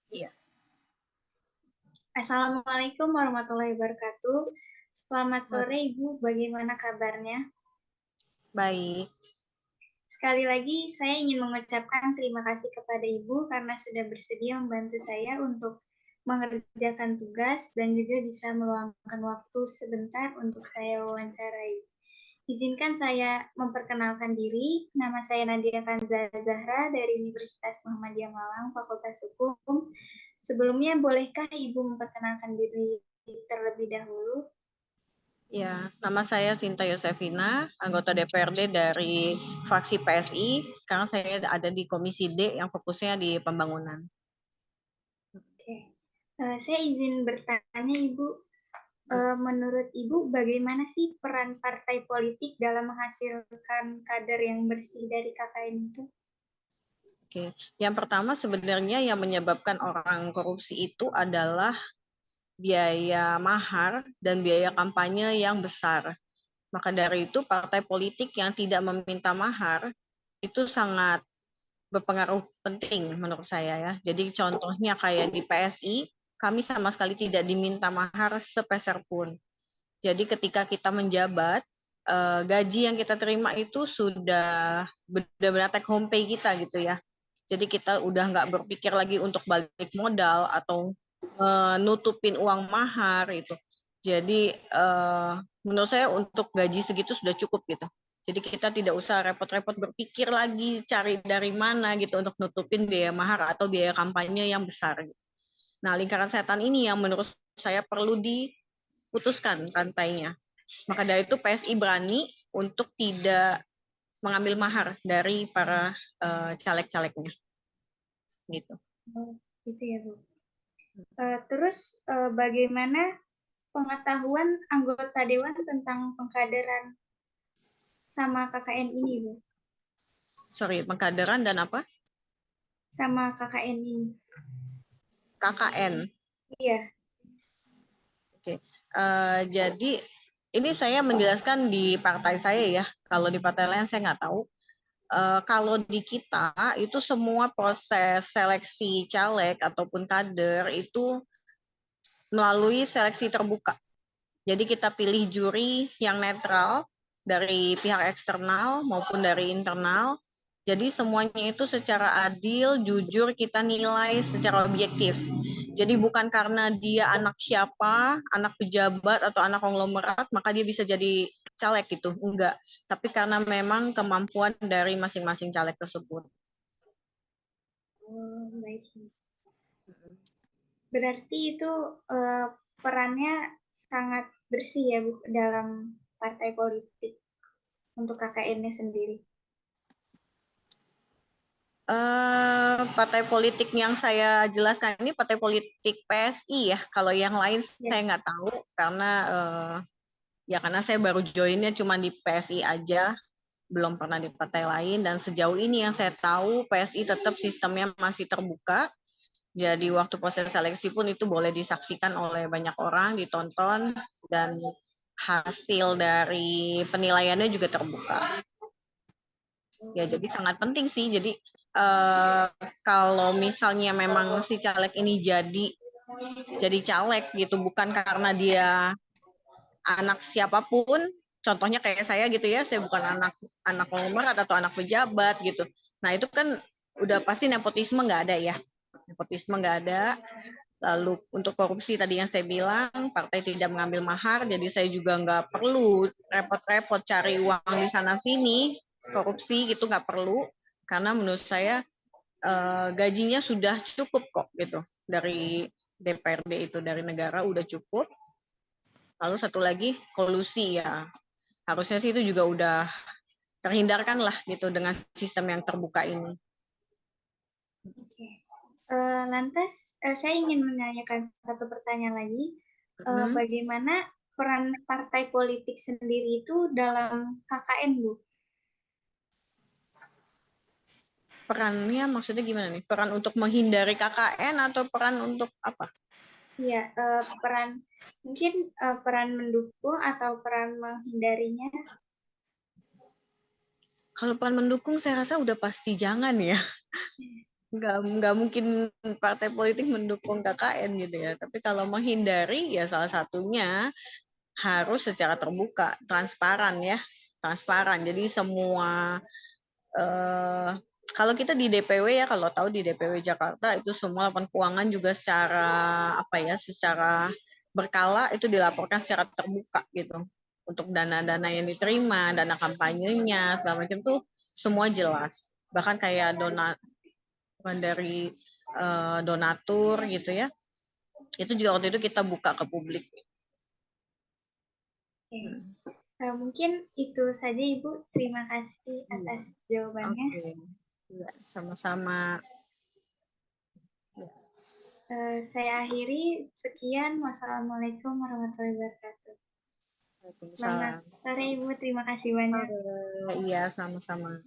Iya, Assalamualaikum warahmatullahi wabarakatuh. Selamat Mat- sore Ibu, bagaimana kabarnya? baik. Sekali lagi saya ingin mengucapkan terima kasih kepada Ibu karena sudah bersedia membantu saya untuk mengerjakan tugas dan juga bisa meluangkan waktu sebentar untuk saya wawancarai. Izinkan saya memperkenalkan diri. Nama saya Nadia Kanza Zahra dari Universitas Muhammadiyah Malang, Fakultas Hukum. Sebelumnya, bolehkah Ibu memperkenalkan diri terlebih dahulu? Ya, nama saya Sinta Yosefina, anggota DPRD dari fraksi PSI. Sekarang saya ada di Komisi D yang fokusnya di pembangunan. Oke. Saya izin bertanya, Ibu. Menurut Ibu, bagaimana sih peran partai politik dalam menghasilkan kader yang bersih dari KKN itu? Oke, yang pertama sebenarnya yang menyebabkan orang korupsi itu adalah biaya mahar dan biaya kampanye yang besar. Maka dari itu partai politik yang tidak meminta mahar itu sangat berpengaruh penting menurut saya ya. Jadi contohnya kayak di PSI, kami sama sekali tidak diminta mahar sepeser pun. Jadi ketika kita menjabat, gaji yang kita terima itu sudah benar-benar take home pay kita gitu ya. Jadi kita udah nggak berpikir lagi untuk balik modal atau nutupin uang mahar itu. Jadi menurut saya untuk gaji segitu sudah cukup gitu. Jadi kita tidak usah repot-repot berpikir lagi cari dari mana gitu untuk nutupin biaya mahar atau biaya kampanye yang besar. Gitu. Nah, lingkaran setan ini yang menurut saya perlu diputuskan rantainya. Maka dari itu PSI berani untuk tidak mengambil mahar dari para caleg-calegnya gitu. Oh, gitu ya, Bu. Terus, bagaimana pengetahuan anggota Dewan tentang pengkaderan sama KKN ini, Bu? Sorry, pengkaderan dan apa? Sama KKN ini. KKN. Iya, Oke. Jadi ini saya menjelaskan di partai saya ya. Kalau di partai lain saya nggak tahu. Kalau di kita itu semua proses seleksi caleg ataupun kader itu melalui seleksi terbuka. Jadi kita pilih juri yang netral dari pihak eksternal maupun dari internal. Jadi semuanya itu secara adil, jujur kita nilai secara objektif. Jadi bukan karena dia anak siapa, anak pejabat atau anak konglomerat, maka dia bisa jadi caleg gitu. Enggak. Tapi karena memang kemampuan dari masing-masing caleg tersebut. oh, baik. Berarti itu eh, perannya sangat bersih ya, Bu, dalam partai politik untuk KKN-nya sendiri. Partai politik yang saya jelaskan ini partai politik PSI ya. Kalau yang lain Ya. saya nggak tahu karena ya karena saya baru joinnya cuma di PSI aja, belum pernah di partai lain. Dan sejauh ini yang saya tahu PSI tetap sistemnya masih terbuka. Jadi waktu proses seleksi pun itu boleh disaksikan oleh banyak orang, ditonton dan hasil dari penilaiannya juga terbuka. Ya jadi sangat penting sih. Jadi eh, kalau misalnya memang si caleg ini jadi caleg gitu bukan karena dia anak siapapun, contohnya kayak saya gitu ya, saya bukan anak anak konglomerat atau anak pejabat gitu. Nah itu kan udah pasti nepotisme nggak ada ya, nepotisme nggak ada. Lalu untuk korupsi tadi yang saya bilang, partai tidak mengambil mahar, jadi saya juga nggak perlu repot-repot cari uang di sana sini, korupsi gitu nggak perlu, karena menurut saya gajinya sudah cukup kok gitu dari DPRD itu dari negara udah cukup. Lalu satu lagi kolusi ya, harusnya sih itu juga udah terhindarkan lah gitu dengan sistem yang terbuka ini. Oke. Lantas, saya ingin menanyakan satu pertanyaan lagi. Hmm, Bagaimana peran partai politik sendiri itu dalam KKN, Bu? perannya maksudnya gimana nih? Peran untuk menghindari KKN atau peran untuk apa? Iya, peran mungkin peran mendukung atau peran menghindarinya. Kalau peran mendukung saya rasa udah pasti jangan ya. nggak mungkin partai politik mendukung KKN gitu ya. Tapi kalau menghindari ya salah satunya harus secara terbuka, transparan ya, transparan. Jadi semua kalau kita di DPW ya, kalau tahu di DPW Jakarta itu semua laporan keuangan juga secara apa ya, secara berkala itu dilaporkan secara terbuka gitu. Untuk dana-dana yang diterima, dana kampanyenya, segala macam tuh semua jelas. Bahkan kayak dari donatur gitu ya. Itu juga waktu itu kita buka ke publik. Oke. Mungkin itu saja Ibu. Terima kasih atas jawabannya. Oke. Ya, sama-sama. Saya akhiri. Sekian. Wassalamualaikum warahmatullahi wabarakatuh. Selamat Waalaikumsalam. sore Ibu. Terima kasih banyak. Iya, sama-sama.